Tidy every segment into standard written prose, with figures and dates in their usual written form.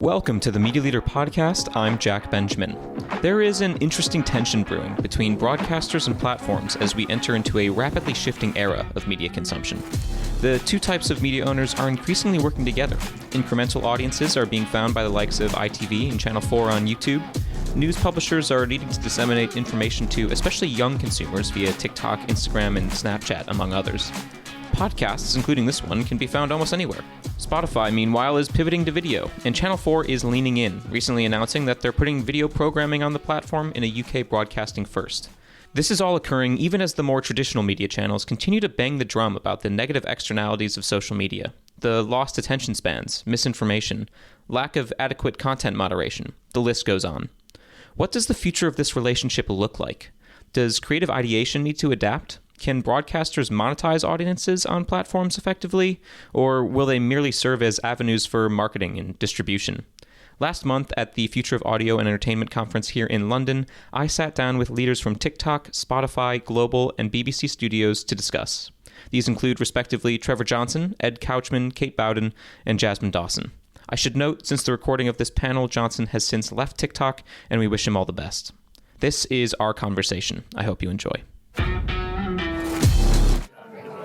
Welcome to the Media Leader Podcast. I'm Jack Benjamin. There is an interesting tension brewing between broadcasters and platforms as we enter into a rapidly shifting era of media consumption. The two types of media owners are increasingly working together. Incremental audiences are being found by the likes of ITV and Channel 4 on YouTube. News publishers are needing to disseminate information to especially young consumers via TikTok, Instagram, and Snapchat, among others. Podcasts, including this one, can be found almost anywhere. Spotify, meanwhile, is pivoting to video, and Channel 4 is leaning in, recently announcing that they're putting video programming on the platform in a UK broadcasting first. This is all occurring even as the more traditional media channels continue to bang the drum about the negative externalities of social media, the lost attention spans, misinformation, lack of adequate content moderation. The list goes on. What does the future of this relationship look like? Does creative ideation need to adapt? Can broadcasters monetize audiences on platforms effectively, or will they merely serve as avenues for marketing and distribution? Last month at the Future of Audio and Entertainment conference here in London, I sat down with leaders from TikTok, Spotify, Global, and BBC Studios to discuss. These include, respectively, Trevor Johnson, Ed Couchman, Kate Bowden, and Jasmine Dawson. I should note, since the recording of this panel, Johnson has since left TikTok, and we wish him all the best. This is our conversation. I hope you enjoy.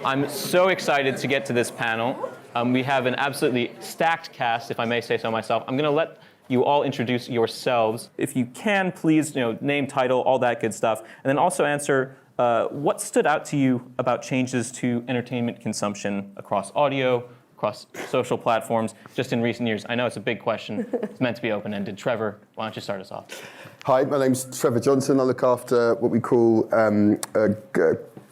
I'm so excited to get to this panel. We have an absolutely stacked cast, if I may say so myself. I'm going to let you all introduce yourselves. If you can, please, name, title, all that good stuff, and then also answer what stood out to you about changes to entertainment consumption across audio, across social platforms, just in recent years. I know it's a big question. It's meant to be open-ended. Trevor, why don't you start us off? Hi, my name's Trevor Johnson. I look after what we call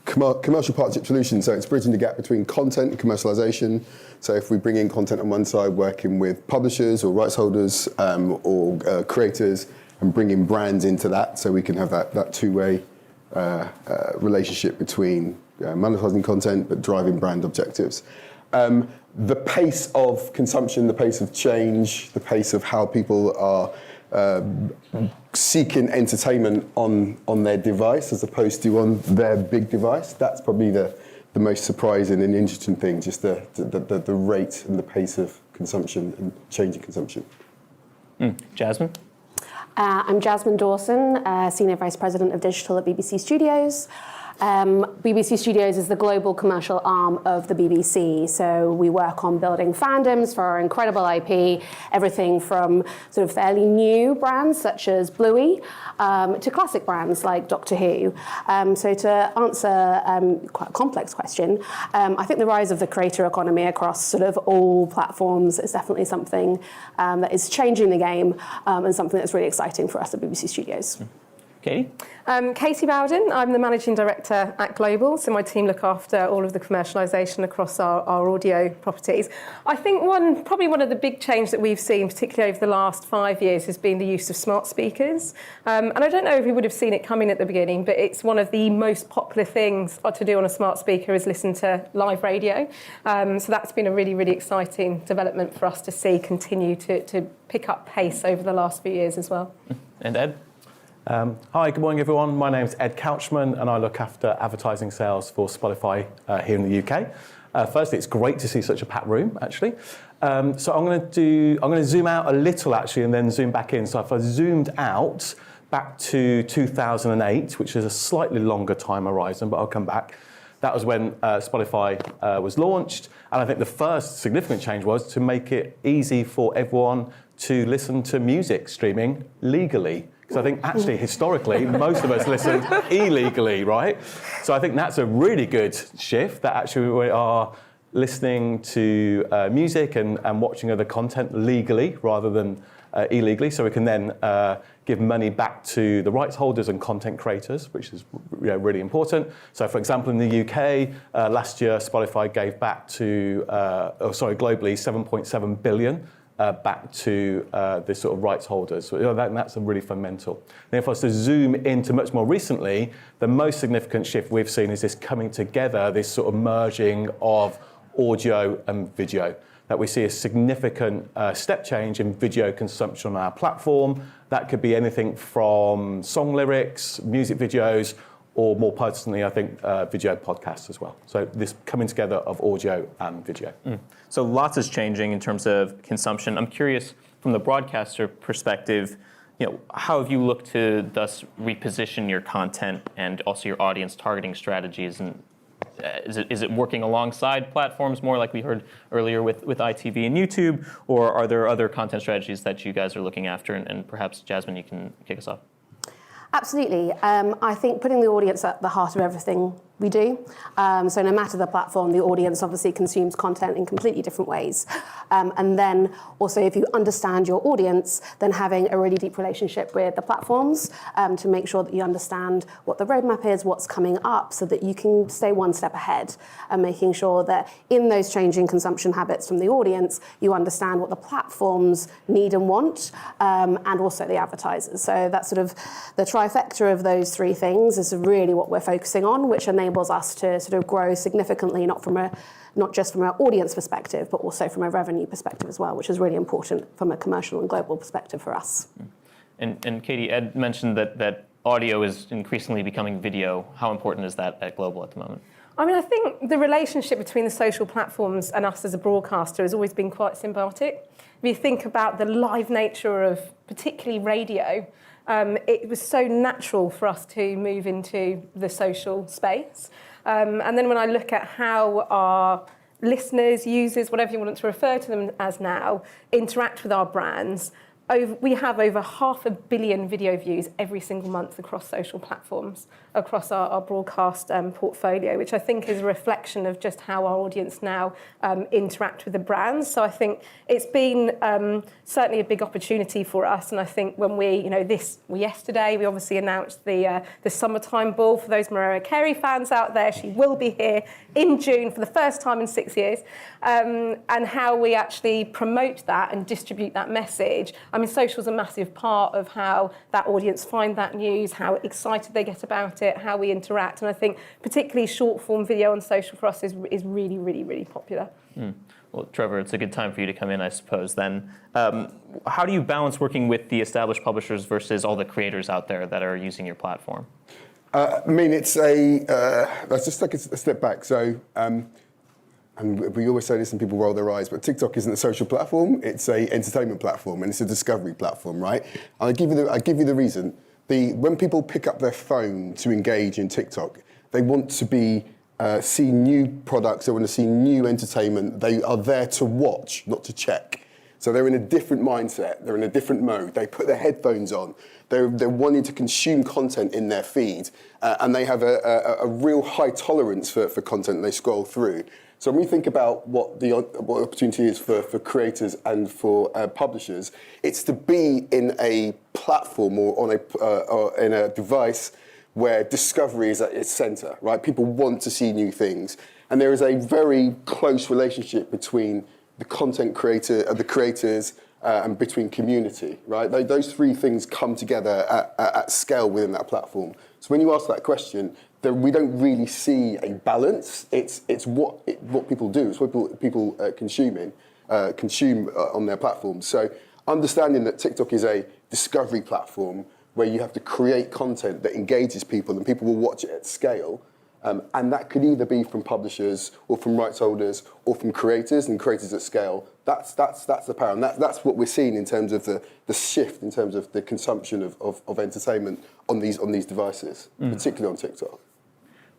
commercial partnership solutions. So it's bridging the gap between content and commercialization. So if we bring in content on one side, working with publishers or rights holders or creators, and bring in brands into that, so we can have that two-way relationship between monetizing content but driving brand objectives. The pace of consumption, the pace of change, the pace of how people are seeking entertainment on their device as opposed to on their big device. That's probably the most surprising and interesting thing, just the rate and the pace of consumption and change in consumption. Jasmine? I'm Jasmine Dawson, Senior Vice President of Digital at BBC Studios. BBC Studios is the global commercial arm of the BBC, so we work on building fandoms for our incredible IP, everything from sort of fairly new brands such as Bluey to classic brands like Doctor Who. So to answer quite a complex question, I think the rise of the creator economy across sort of all platforms is definitely something that is changing the game and something that's really exciting for us at BBC Studios. Katie? Katie Bowden. I'm the Managing Director at Global, so my team look after all of the commercialisation across our audio properties. I think probably one of the big changes that we've seen, particularly over the last 5 years, has been the use of smart speakers. And I don't know if we would have seen it coming at the beginning, but it's one of the most popular things to do on a smart speaker is listen to live radio. So that's been a really, really exciting development for us to see continue to pick up pace over the last few years as well. And Ed? Hi, good morning everyone. My name's Ed Couchman and I look after advertising sales for Spotify here in the UK. Firstly, it's great to see such a packed room, actually. So I'm going to zoom out a little actually and then zoom back in. So if I zoomed out back to 2008, which is a slightly longer time horizon, but I'll come back. That was when Spotify was launched. And I think the first significant change was to make it easy for everyone to listen to music streaming legally. So I think actually historically, most of us listened illegally, right? So I think that's a really good shift that actually we are listening to music and watching other content legally rather than illegally. So we can then give money back to the rights holders and content creators, which is really important. So for example, in the UK, last year, Spotify gave back to, globally, 7.7 billion back to the sort of rights holders. So that's a really fundamental. Then if I was to zoom into much more recently, the most significant shift we've seen is this coming together, this sort of merging of audio and video. That we see a significant step change in video consumption on our platform. That could be anything from song lyrics, music videos, or more personally, I think, video podcasts as well. So this coming together of audio and video. So lots is changing in terms of consumption. I'm curious, from the broadcaster perspective, how have you looked to thus reposition your content and also your audience targeting strategies? And is it working alongside platforms more like we heard earlier with ITV and YouTube, or are there other content strategies that you guys are looking after? And perhaps, Jasmine, you can kick us off. Absolutely. I think putting the audience at the heart of everything we do. So no matter the platform, the audience obviously consumes content in completely different ways. And then also, if you understand your audience, then having a really deep relationship with the platforms to make sure that you understand what the roadmap is, what's coming up, so that you can stay one step ahead, and making sure that in those changing consumption habits from the audience, you understand what the platforms need and want, and also the advertisers. So that's sort of the trifecta of those three things is really what we're focusing on, which enables us to sort of grow significantly, not just from an audience perspective, but also from a revenue perspective as well, which is really important from a commercial and global perspective for us. And Katie, Ed mentioned that audio is increasingly becoming video. How important is that at Global at the moment? I mean, I think the relationship between the social platforms and us as a broadcaster has always been quite symbiotic. If you think about the live nature of particularly radio, it was so natural for us to move into the social space. And then when I look at how our listeners, users, whatever you want to refer to them as now, interact with our brands, we have over 500 million video views every single month across social platforms, across our broadcast portfolio, which I think is a reflection of just how our audience now interact with the brands. So I think it's been certainly a big opportunity for us. And I think when yesterday we obviously announced the summertime ball. For those Mariah Carey fans out there, she will be here in June for the first time in 6 years. And how we actually promote that and distribute that message. I mean, social is a massive part of how that audience find that news, how excited they get about it, how we interact. And I think particularly short form video on social for us is really, really, really popular. Well, Trevor, it's a good time for you to come in, I suppose, then. How do you balance working with the established publishers versus all the creators out there that are using your platform? I mean, let's just take a step back. So, and we always say this and people roll their eyes, but TikTok isn't a social platform, it's an entertainment platform and it's a discovery platform, right? And I'll give you the reason. When people pick up their phone to engage in TikTok, they want to see new products, they want to see new entertainment, they are there to watch, not to check. So they're in a different mindset, they're in a different mode, they put their headphones on, they're wanting to consume content in their feed, and they have a real high tolerance for content they scroll through. So when we think about what the opportunity is for creators and for publishers, it's to be in a platform or in a device where discovery is at its center, right? People want to see new things. And there is a very close relationship between the content creator, the creators, and between community, right? Those three things come together at scale within that platform. So when you ask that question, we don't really see a balance. It's what people do. It's what people consume on their platforms. So understanding that TikTok is a discovery platform where you have to create content that engages people and people will watch it at scale. And that could either be from publishers or from rights holders or from creators and creators at scale. That's the power. And that's what we're seeing in terms of the shift in terms of the consumption of entertainment on these devices, particularly on TikTok.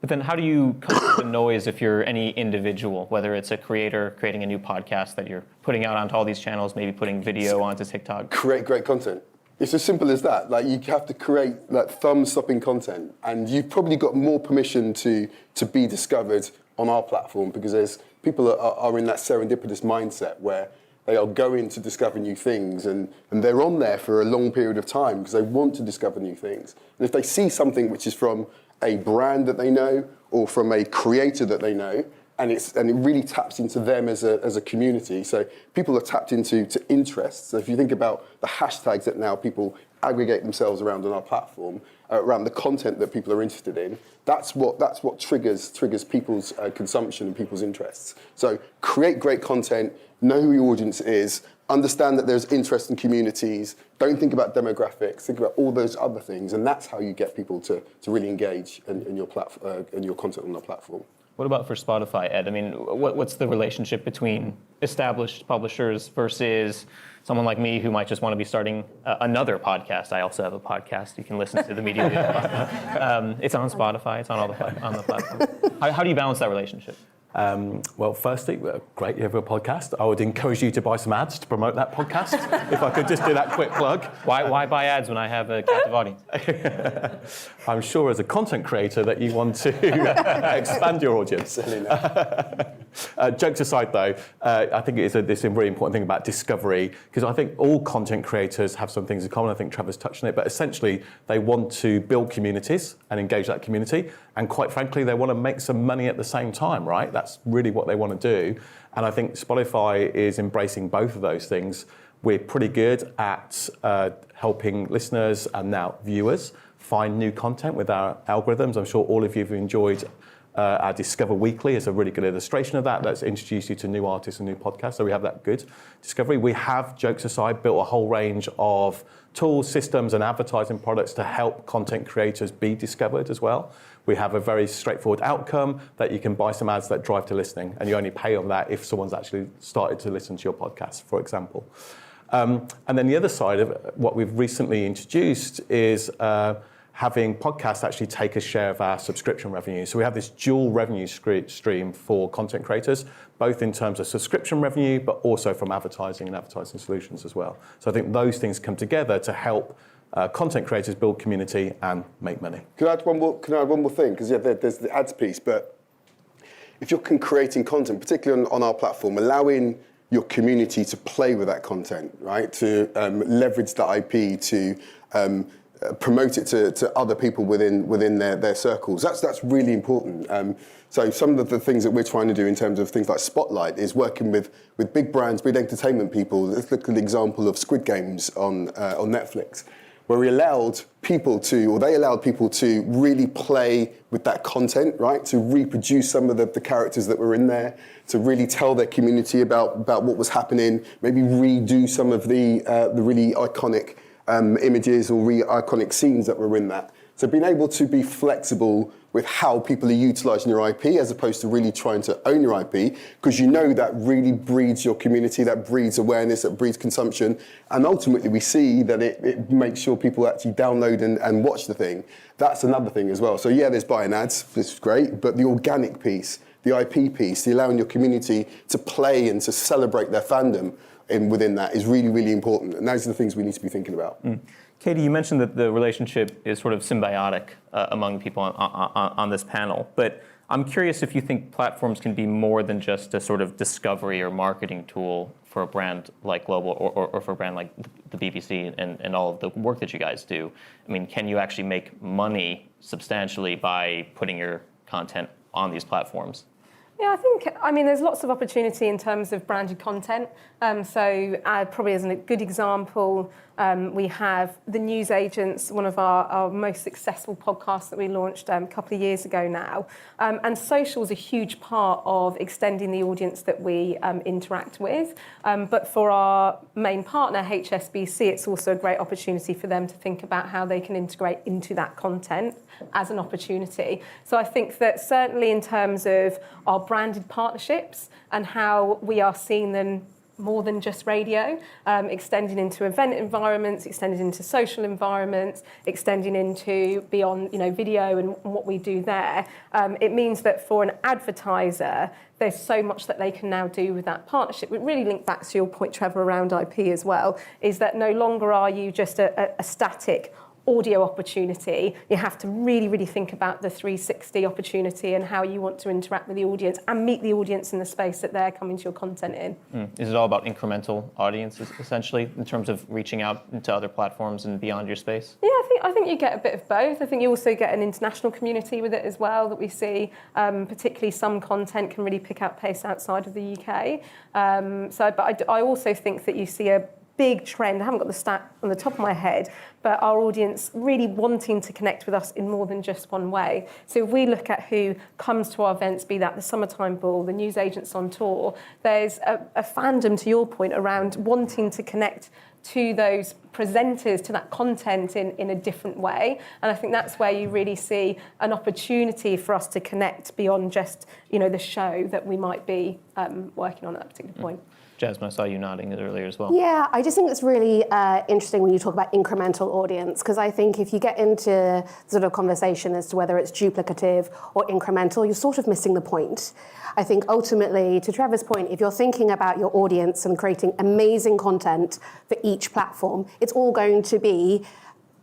But then how do you come up with the noise if you're any individual, whether it's a creator creating a new podcast that you're putting out onto all these channels, maybe putting video onto TikTok? Create great content. It's as simple as that. Like, you have to create thumb-stopping content, and you've probably got more permission to be discovered on our platform because there's people are in that serendipitous mindset where they are going to discover new things, and they're on there for a long period of time because they want to discover new things. And if they see something which is from a brand that they know or from a creator that they know, and it really taps into them as a community. So people are tapped into interests. So if you think about the hashtags that now people aggregate themselves around on our platform, around the content that people are interested in, that's what triggers people's consumption and people's interests. So create great content, know who your audience is, understand that there's interest in communities, don't think about demographics, think about all those other things, and that's how you get people to really engage in your content on our platform. What about for Spotify, Ed? I mean, what's the relationship between established publishers versus someone like me who might just want to be starting another podcast? I also have a podcast. You can listen to the media. It's on Spotify. It's on all on the platform. How do you balance that relationship? Well, firstly, great you have a podcast. I would encourage you to buy some ads to promote that podcast, if I could just do that quick plug. Why buy ads when I have a captive audience? I'm sure as a content creator that you want to expand your audience. Jokes aside, though, I think it's this really important thing about discovery, because I think all content creators have some things in common. I think Trevor's touched on it, but essentially they want to build communities and engage that community, and quite frankly, they want to make some money at the same time, right? That's really what they want to do, and I think Spotify is embracing both of those things. We're pretty good at helping listeners and now viewers find new content with our algorithms. I'm sure all of you have enjoyed our Discover Weekly is a really good illustration of that. That's introduced you to new artists and new podcasts, so we have that good discovery. We have, jokes aside, built a whole range of tools, systems, and advertising products to help content creators be discovered as well. We have a very straightforward outcome that you can buy some ads that drive to listening, and you only pay on that if someone's actually started to listen to your podcast, for example. And then the other side of what we've recently introduced is having podcasts actually take a share of our subscription revenue. So we have this dual revenue stream for content creators, both in terms of subscription revenue, but also from advertising and advertising solutions as well. So I think those things come together to help content creators build community and make money. Can I add one more thing? Because there's the ads piece, but if you're creating content, particularly on our platform, allowing your community to play with that content, right? To leverage that IP, to promote it to other people within their circles. That's really important. So some of the things that we're trying to do in terms of things like Spotlight is working with big brands, big entertainment people. Let's look at the example of Squid Games on Netflix, where they allowed people to really play with that content, right? To reproduce some of the characters that were in there, to really tell their community about what was happening, maybe redo some of the really iconic images or iconic scenes that were in that. So being able to be flexible with how people are utilising your IP as opposed to really trying to own your IP, because you know that really breeds your community, that breeds awareness, that breeds consumption, and ultimately we see that it makes sure people actually download and watch the thing. That's another thing as well. So yeah, there's buying ads, this is great, but the organic piece, the IP piece, the allowing your community to play and to celebrate their fandom within that is really, really important. And those are the things we need to be thinking about. Katie, you mentioned that the relationship is sort of symbiotic among people on this panel, but I'm curious if you think platforms can be more than just a sort of discovery or marketing tool for a brand like Global or for a brand like the BBC and all of the work that you guys do. I mean, can you actually make money substantially by putting your content on these platforms? Yeah, I mean, there's lots of opportunity in terms of branded content. So probably as a good example, we have The News Agents, one of our most successful podcasts that we launched a couple of years ago now. And social is a huge part of extending the audience that we interact with. But for our main partner, HSBC, it's also a great opportunity for them to think about how they can integrate into that content as an opportunity. So I think that certainly in terms of our branded partnerships and how we are seeing them more than just radio, extending into event environments, extending into social environments, extending into beyond, video and what we do there. It means that for an advertiser, there's so much that they can now do with that partnership. We really link back to your point, Trevor, around IP as well, is that no longer are you just a static audio opportunity. You have to really, really think about the 360 opportunity and how you want to interact with the audience and meet the audience in the space that they're coming to your content in. Is it all about incremental audiences, essentially, in terms of reaching out into other platforms and beyond your space? Yeah, I think you get a bit of both. I think you also get an international community with it as well that we see. Particularly some content can really pick up pace outside of the UK. But I also think that you see a big trend, I haven't got the stat on the top of my head, but our audience really wanting to connect with us in more than just one way. So if we look at who comes to our events, be that the Summertime Ball, the News Agents on Tour, there's a fandom, to your point, around wanting to connect to those presenters, to that content in a different way. And I think that's where you really see an opportunity for us to connect beyond just, the show that we might be working on at that particular point. Jasmine, I saw you nodding earlier as well. Yeah, I just think it's really interesting when you talk about incremental audience, because I think if you get into sort of conversation as to whether it's duplicative or incremental, you're sort of missing the point. I think ultimately, to Trevor's point, if you're thinking about your audience and creating amazing content for each platform, it's all going to be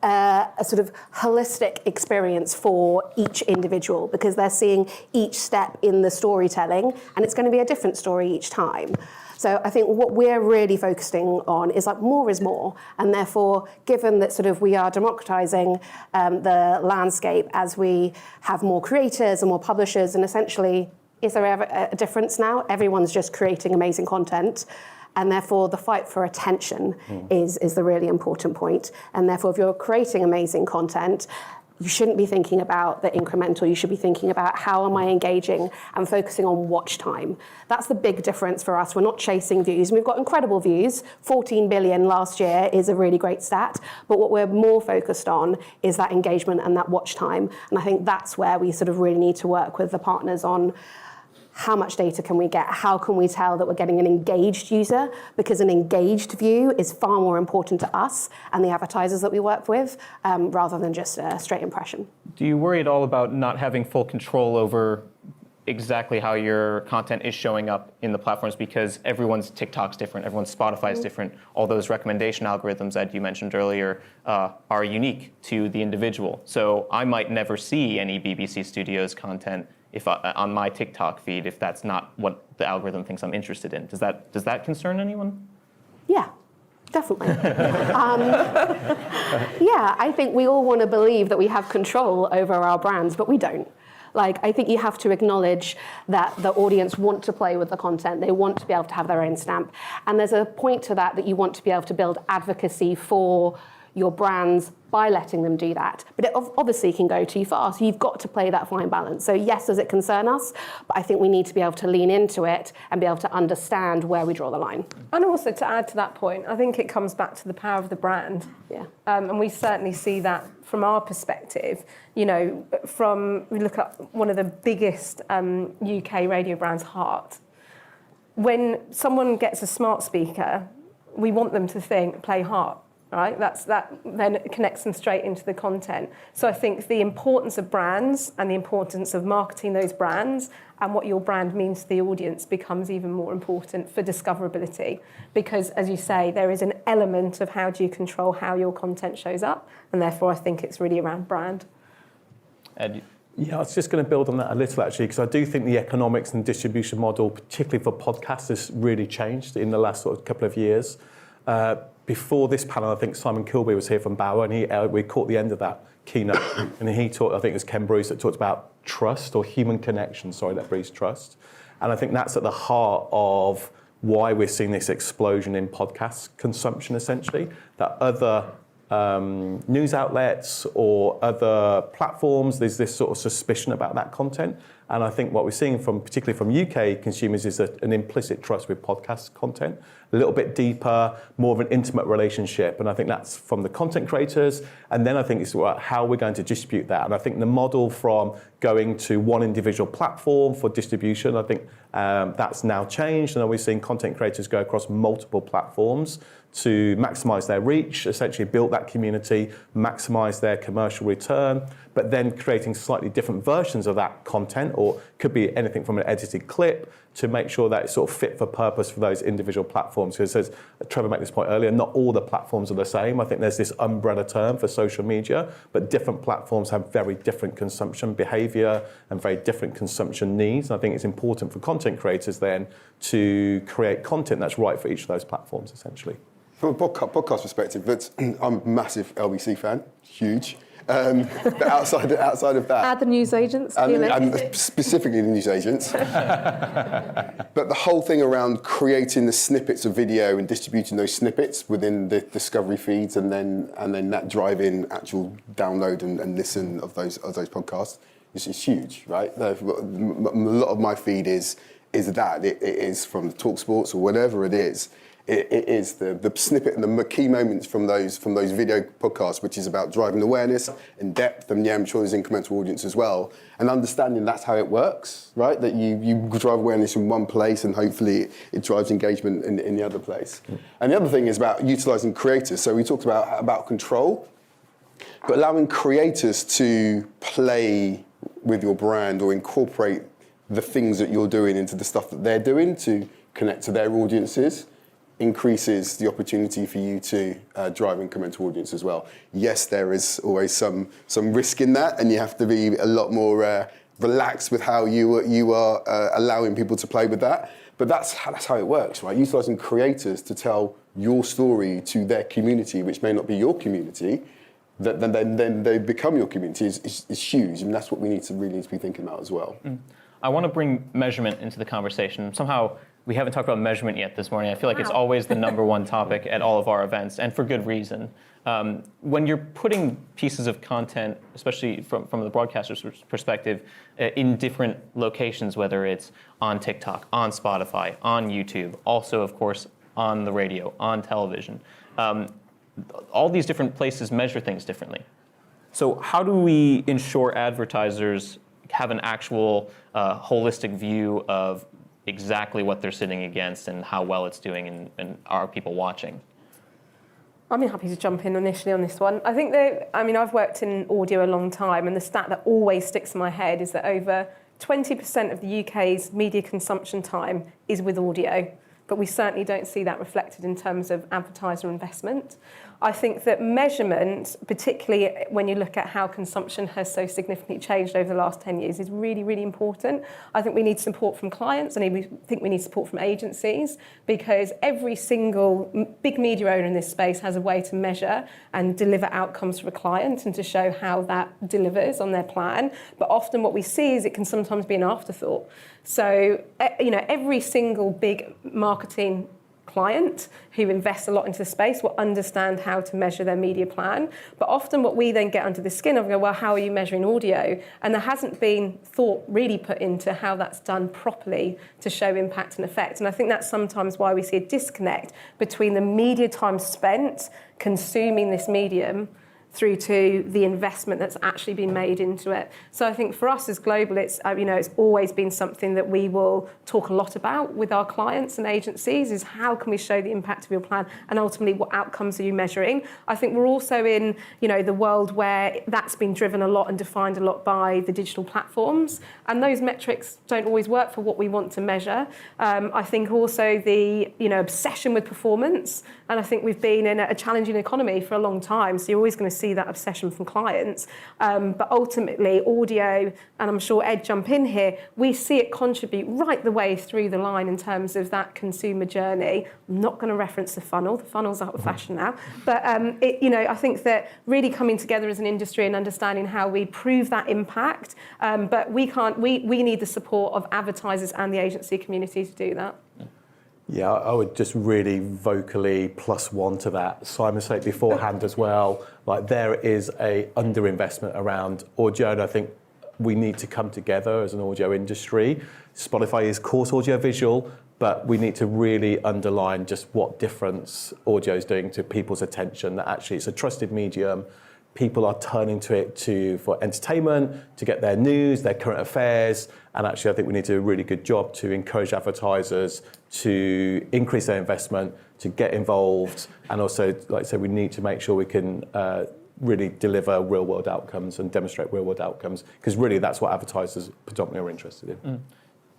a sort of holistic experience for each individual, because they're seeing each step in the storytelling, and it's going to be a different story each time. So I think what we're really focusing on is like more is more, and therefore, given that sort of we are democratizing the landscape as we have more creators and more publishers, and essentially, is there ever a difference now? Everyone's just creating amazing content. And therefore, the fight for attention is the really important point. And therefore, if you're creating amazing content, you shouldn't be thinking about the incremental. You should be thinking about how am I engaging and focusing on watch time. That's the big difference for us. We're not chasing views. We've got incredible views. 14 billion last year is a really great stat. But what we're more focused on is that engagement and that watch time. And I think that's where we sort of really need to work with the partners on how much data can we get? How can we tell that we're getting an engaged user? Because an engaged view is far more important to us and the advertisers that we work with, rather than just a straight impression. Do you worry at all about not having full control over exactly how your content is showing up in the platforms, because everyone's TikTok's different, everyone's Spotify's different. All those recommendation algorithms that you mentioned earlier are unique to the individual. So I might never see any BBC Studios content on my TikTok feed if that's not what the algorithm thinks I'm interested in. Does that concern anyone? Yeah, definitely. Yeah, I think we all want to believe that we have control over our brands, but we don't. I think you have to acknowledge that the audience want to play with the content. They want to be able to have their own stamp. And there's a point to that you want to be able to build advocacy for your brands by letting them do that. But it obviously can go too far. So you've got to play that fine balance. So yes, does it concern us? But I think we need to be able to lean into it and be able to understand where we draw the line. And also to add to that point, I think it comes back to the power of the brand. Yeah. And we certainly see that from our perspective. We look at one of the biggest UK radio brands, Heart. When someone gets a smart speaker, we want them to play Heart. Right, that then connects them straight into the content. So I think the importance of brands and the importance of marketing those brands and what your brand means to the audience becomes even more important for discoverability. Because, as you say, there is an element of how do you control how your content shows up, and therefore I think it's really around brand. Ed? Yeah, I was just going to build on that a little, actually, because I do think the economics and distribution model, particularly for podcasts, has really changed in the last sort of couple of years. Before this panel, I think Simon Kilby was here from Bauer, and we caught the end of that keynote. And he talked, I think it was Ken Bruce that talked about trust or human connection, that breeds trust. And I think that's at the heart of why we're seeing this explosion in podcast consumption, essentially, that other news outlets or other platforms, there's this sort of suspicion about that content. And I think what we're seeing particularly from UK consumers is an implicit trust with podcast content, a little bit deeper, more of an intimate relationship. And I think that's from the content creators. And then I think it's about how we're going to distribute that. And I think the model from going to one individual platform for distribution, I think that's now changed. And we're seeing content creators go across multiple platforms to maximize their reach, essentially build that community, maximize their commercial return, but then creating slightly different versions of that content, or could be anything from an edited clip to make sure that it's sort of fit for purpose for those individual platforms. Because as Trevor made this point earlier, not all the platforms are the same. I think there's this umbrella term for social media, but different platforms have very different consumption behavior and very different consumption needs. And I think it's important for content creators then to create content that's right for each of those platforms, essentially. From a podcast perspective, I'm a massive LBC fan, huge. But outside of that, Add the news agents. And specifically the news agents. But the whole thing around creating the snippets of video and distributing those snippets within the Discovery feeds, and then that driving actual download and listen of those podcasts is huge, right? A lot of my feed is that it is from the TalkSports or whatever it is. it is the snippet and the key moments from those video podcasts, which is about driving awareness and depth, and I'm sure there's incremental audience as well, and understanding that's how it works, right? That you drive awareness in one place and hopefully it drives engagement in the other place. And the other thing is about utilising creators. So we talked about control, but allowing creators to play with your brand or incorporate the things that you're doing into the stuff that they're doing to connect to their audiences increases the opportunity for you to drive incremental audience as well. Yes, there is always some risk in that, and you have to be a lot more relaxed with how you are allowing people to play with that. But that's how it works, right? Utilising creators to tell your story to their community, which may not be your community, then they become your community is huge, and that's what we really need to be thinking about as well. I want to bring measurement into the conversation. Somehow, we haven't talked about measurement yet this morning. I feel like it's always the number one topic at all of our events, and for good reason. When you're putting pieces of content, especially from the broadcaster's perspective, in different locations, whether it's on TikTok, on Spotify, on YouTube, also, of course, on the radio, on television, all these different places measure things differently. So how do we ensure advertisers have an actual holistic view of exactly what they're sitting against and how well it's doing, and are people watching? I'm happy to jump in initially on this one. I think I've worked in audio a long time, and the stat that always sticks in my head is that over 20% of the UK's media consumption time is with audio, but we certainly don't see that reflected in terms of advertiser investment. I think that measurement, particularly when you look at how consumption has so significantly changed over the last 10 years, is really, really important. I think we need support from clients, and I think we need support from agencies, because every single big media owner in this space has a way to measure and deliver outcomes for a client and to show how that delivers on their plan. But often what we see is it can sometimes be an afterthought. So, every single big marketing client who invests a lot into the space will understand how to measure their media plan. But often what we then get under the skin of, go, well, how are you measuring audio? And there hasn't been thought really put into how that's done properly to show impact and effect. And I think that's sometimes why we see a disconnect between the media time spent consuming this medium through to the investment that's actually been made into it. So I think for us as Global, it's always been something that we will talk a lot about with our clients and agencies, is how can we show the impact of your plan, and ultimately what outcomes are you measuring. I think we're also in the world where that's been driven a lot and defined a lot by the digital platforms, and those metrics don't always work for what we want to measure. I think also the obsession with performance, and I think we've been in a challenging economy for a long time, so you're always going to see that obsession from clients. But ultimately, audio, and I'm sure Ed jump in here, we see it contribute right the way through the line in terms of that consumer journey. I'm not going to reference the funnel. The funnel's out of fashion now. But I think that really coming together as an industry and understanding how we prove that impact. But we need the support of advertisers and the agency community to do that. Yeah, I would just really vocally +1 to that. Simon said beforehand as well, like there is a underinvestment around audio, and I think we need to come together as an audio industry. Spotify is course audio visual, but we need to really underline just what difference audio is doing to people's attention, that actually it's a trusted medium. People are turning to it for entertainment, to get their news, their current affairs, and actually I think we need to do a really good job to encourage advertisers to increase their investment, to get involved, and also, like I said, we need to make sure we can really deliver real-world outcomes and demonstrate real-world outcomes, because really that's what advertisers predominantly are interested in.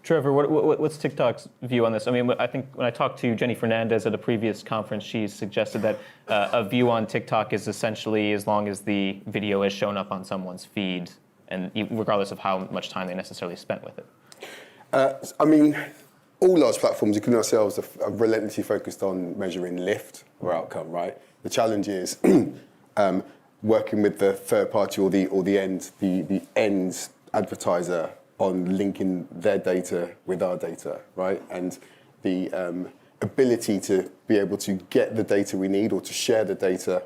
Trevor, what's TikTok's view on this? I mean, I think when I talked to Jenny Fernandez at a previous conference, she suggested that a view on TikTok is essentially as long as the video has shown up on someone's feed, and regardless of how much time they necessarily spent with it. All large platforms, including ourselves, are relentlessly focused on measuring lift or outcome, right? The challenge is working with the third party or the end advertiser on linking their data with our data, right? And the ability to be able to get the data we need or to share the data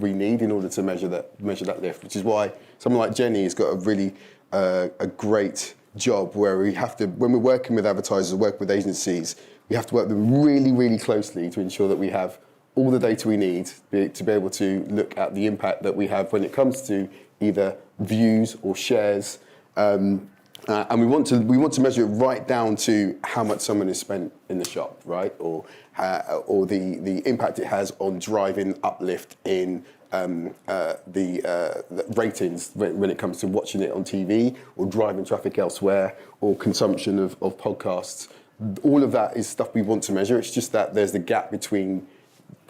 we need in order to measure that lift, which is why someone like Jenny has got a really a great job where we have to, when we're working with advertisers, work with agencies, we have to work with them really, really closely to ensure that we have all the data we need to be able to look at the impact that we have when it comes to either views or shares. And we want to measure it right down to how much someone has spent in the shop, right? Or the impact it has on driving uplift in the ratings when it comes to watching it on TV or driving traffic elsewhere or consumption of podcasts. All of that is stuff we want to measure. It's just that there's the gap between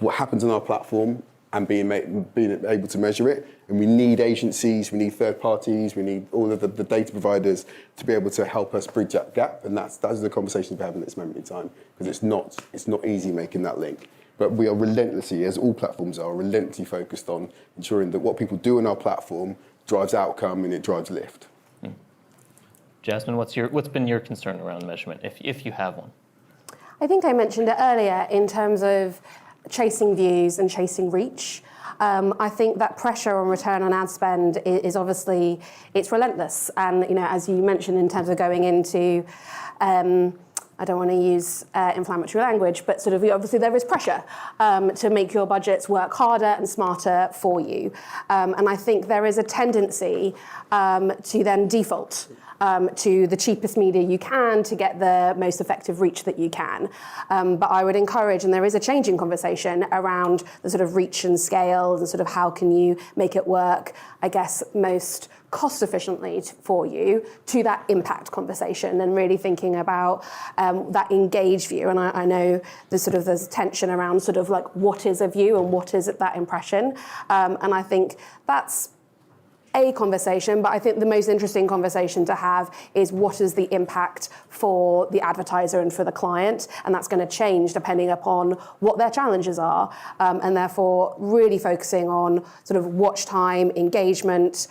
what happens on our platform and being able to measure it. And we need agencies, we need third parties, we need all of the data providers to be able to help us bridge that gap. And that's the conversation we're having at this moment in time, because it's not easy making that link. But we are relentlessly, as all platforms are, relentlessly focused on ensuring that what people do on our platform drives outcome and it drives lift. Jasmine, what's been your concern around measurement, if you have one? I think I mentioned it earlier in terms of chasing views and chasing reach. I think that pressure on return on ad spend is obviously, it's relentless. And, as you mentioned in terms of going into, I don't want to use inflammatory language, but sort of obviously there is pressure to make your budgets work harder and smarter for you. And I think there is a tendency to then default to the cheapest media you can to get the most effective reach that you can. But I would encourage, and there is a changing conversation around the sort of reach and scale and sort of how can you make it work, I guess, most cost efficiently for you, to that impact conversation and really thinking about that engaged view. And I know there's tension around sort of like what is a view and what is that impression. And I think that's a conversation, but I think the most interesting conversation to have is what is the impact for the advertiser and for the client, and that's going to change depending upon what their challenges are, and therefore really focusing on sort of watch time, engagement,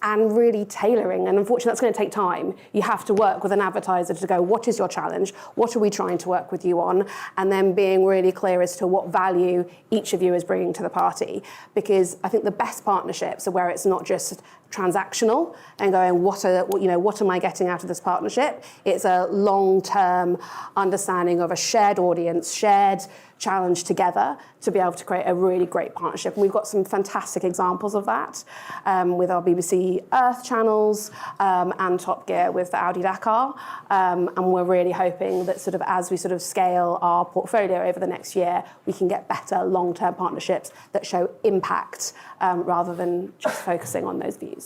and really tailoring. And unfortunately, that's going to take time. You have to work with an advertiser to go, what is your challenge? What are we trying to work with you on? And then being really clear as to what value each of you is bringing to the party. Because I think the best partnerships are where it's not just transactional and going, what am I getting out of this partnership? It's a long-term understanding of a shared audience, shared challenge together to be able to create a really great partnership. And we've got some fantastic examples of that with our BBC Earth channels and Top Gear with the Audi Dakar. And we're really hoping that sort of as we sort of scale our portfolio over the next year, we can get better long-term partnerships that show impact rather than just focusing on those views.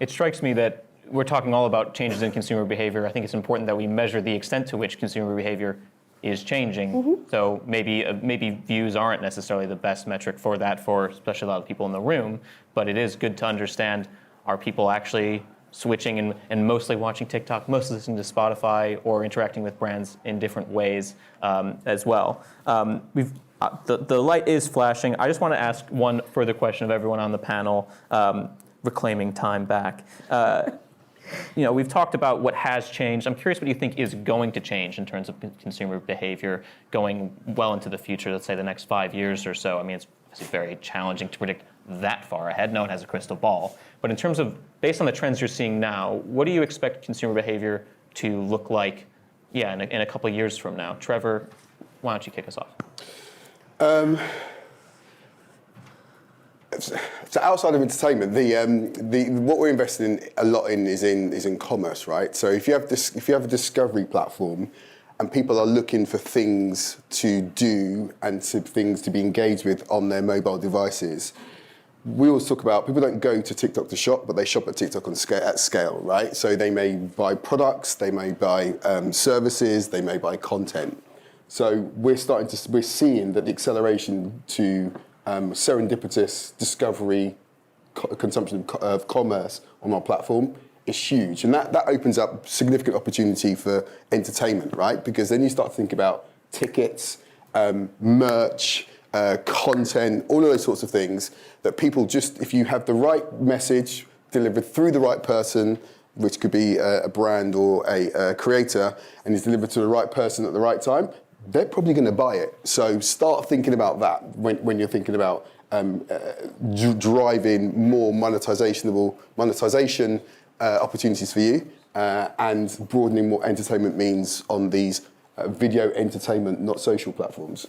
It strikes me that we're talking all about changes in consumer behavior. I think it's important that we measure the extent to which consumer behavior is changing. Mm-hmm. So maybe views aren't necessarily the best metric for that, for especially a lot of people in the room, but it is good to understand, are people actually switching and mostly watching TikTok, mostly listening to Spotify, or interacting with brands in different ways as well. The light is flashing. I just want to ask one further question of everyone on the panel, reclaiming time back. We've talked about what has changed. I'm curious what you think is going to change in terms of consumer behavior going well into the future, let's say the next 5 years or so. I mean, it's very challenging to predict that far ahead. No one has a crystal ball. But in terms of, based on the trends you're seeing now, what do you expect consumer behavior to look like, in a couple of years from now? Trevor, why don't you kick us off? So outside of entertainment, what we're investing a lot in is in commerce, right? So if you have a discovery platform and people are looking for things to do and things to be engaged with on their mobile devices, we always talk about people don't go to TikTok to shop, but they shop at TikTok at scale, right? So they may buy products, they may buy services, they may buy content. So we're seeing that the acceleration to serendipitous discovery, consumption of commerce on our platform is huge. And that opens up significant opportunity for entertainment, right? Because then you start to think about tickets, merch, content, all of those sorts of things that people just, if you have the right message delivered through the right person, which could be a brand or a creator, and is delivered to the right person at the right time, they're probably going to buy it. So start thinking about that when you're thinking about driving more monetization opportunities for you and broadening what entertainment means on these video entertainment, not social platforms.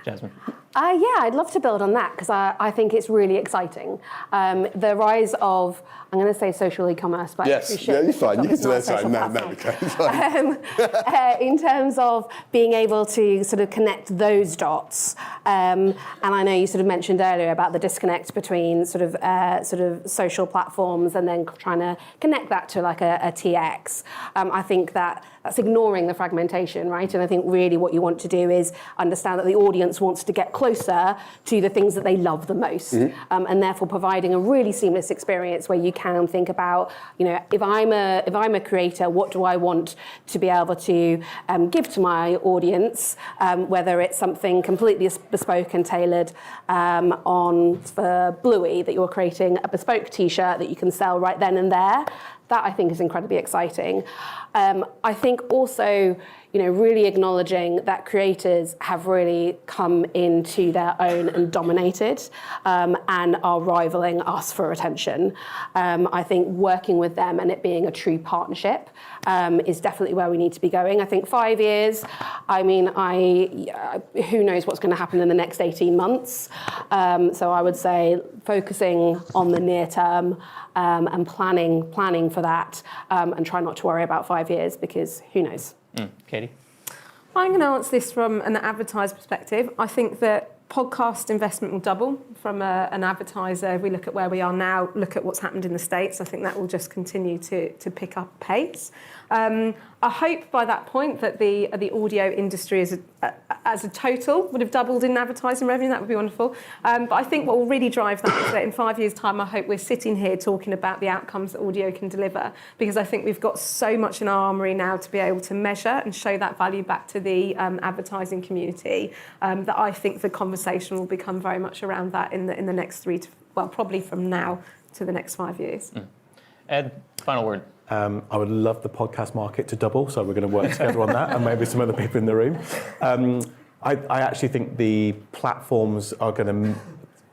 Jasmine. Yeah, I'd love to build on that because I think it's really exciting. The rise of, I'm going to say social e-commerce, but Yes, yeah, you're fine. You can say that. Sorry, no, in terms of being able to sort of connect those dots, and I know you sort of mentioned earlier about the disconnect between sort of social platforms and then trying to connect that to like a TX. I think that's ignoring the fragmentation, right? And I think really what you want to do is understand that the audience wants to get closer to the things that they love the most, and therefore providing a really seamless experience where you can think about, if I'm a creator, what do I want to be able to give to my audience, whether it's something completely bespoke and tailored for Bluey, that you're creating a bespoke T-shirt that you can sell right then and there. That I think is incredibly exciting. I think also, really acknowledging that creators have really come into their own and dominated, and are rivaling us for attention. I think working with them and it being a true partnership is definitely where we need to be going. I think 5 years, who knows what's going to happen in the next 18 months. So I would say focusing on the near term and planning for that, and try not to worry about 5 years because who knows. Katie? I'm going to answer this from an advertiser perspective. I think that podcast investment will double from an advertiser. If we look at where we are now, look at what's happened in the States, I think that will just continue to pick up pace. I hope by that point that the audio industry as a total would have doubled in advertising revenue. That would be wonderful. But I think what will really drive that is that in 5 years' time, I hope we're sitting here talking about the outcomes that audio can deliver, because I think we've got so much in our armoury now to be able to measure and show that value back to the advertising community, that I think the conversation will become very much around that in the next probably from now to the next 5 years. Ed, final word. I would love the podcast market to double, so we're going to work together on that, and maybe some other people in the room. I actually think the platforms are going to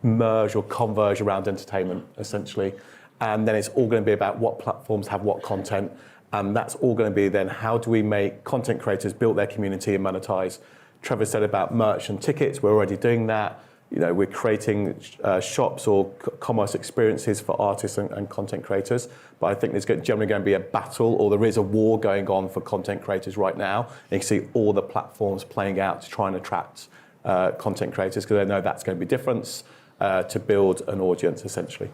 merge or converge around entertainment, essentially, and then it's all going to be about what platforms have what content, and that's all going to be then how do we make content creators build their community and monetize. Trevor said about merch and tickets, we're already doing that. We're creating shops or commerce experiences for artists and content creators. But I think there's generally going to be a battle, or there is a war going on for content creators right now. And you can see all the platforms playing out to try and attract content creators, because they know that's going to be different to build an audience, essentially.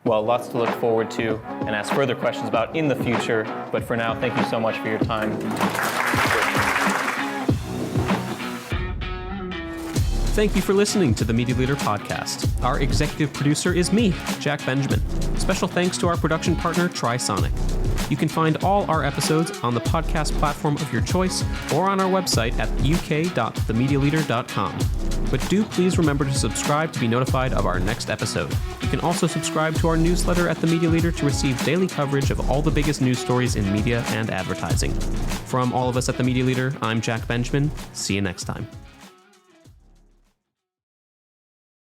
Well, lots to look forward to and ask further questions about in the future. But for now, thank you so much for your time. Thank you for listening to the Media Leader Podcast. Our executive producer is me, Jack Benjamin. Special thanks to our production partner, Trisonic. You can find all our episodes on the podcast platform of your choice or on our website at uk.themedialeader.com. But do please remember to subscribe to be notified of our next episode. You can also subscribe to our newsletter at The Media Leader to receive daily coverage of all the biggest news stories in media and advertising. From all of us at The Media Leader, I'm Jack Benjamin. See you next time.